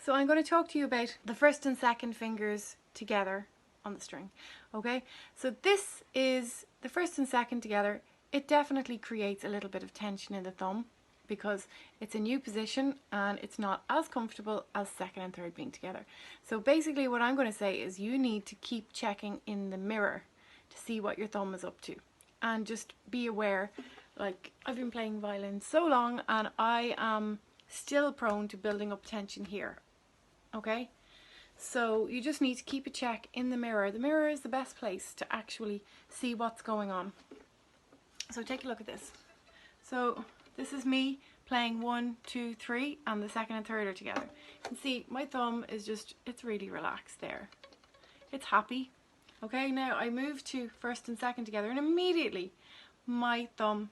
So I'm going to talk to you about the first and second fingers together on the string. Okay, so this is the first and second together. It definitely creates a little bit of tension in the thumb because it's a new position and it's not as comfortable as second and third being together. So basically what I'm going to say is you need to keep checking in the mirror to see what your thumb is up to, and just be aware, like I've been playing violin so long and I am still prone to building up tension here. Okay, so you just need to keep a check in the mirror. The mirror is the best place to actually see what's going on. So take a look at this. So this is me playing 1, 2, 3 and the second and third are together. You can see my thumb is just, it's really relaxed there. It's happy. Okay, now I move to first and second together and immediately my thumb,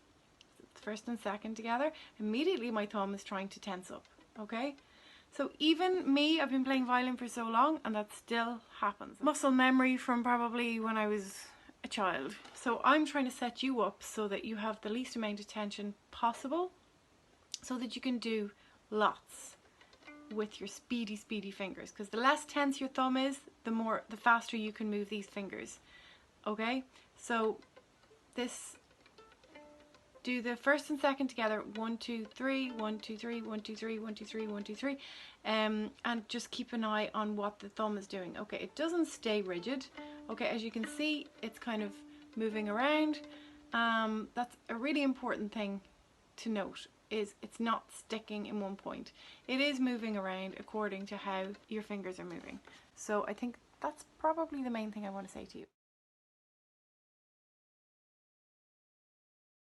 first and second together, immediately my thumb is trying to tense up. Okay, so even me, I've been playing violin for so long and that still happens. Muscle memory from probably when I was a child. So I'm trying to set you up so that you have the least amount of tension possible so that you can do lots with your speedy fingers, because the less tense your thumb is, the faster you can move these fingers. Okay, so this, do the first and second together, 1, 2, 3, 1, 2, 3, 1, 2, 3, 1, 2, 3, 1, 2, 3, and just keep an eye on what the thumb is doing. Okay, it doesn't stay rigid. Okay, as you can see, it's kind of moving around. That's a really important thing to note, is it's not sticking in one point. It is moving around according to how your fingers are moving. So I think that's probably the main thing I want to say to you.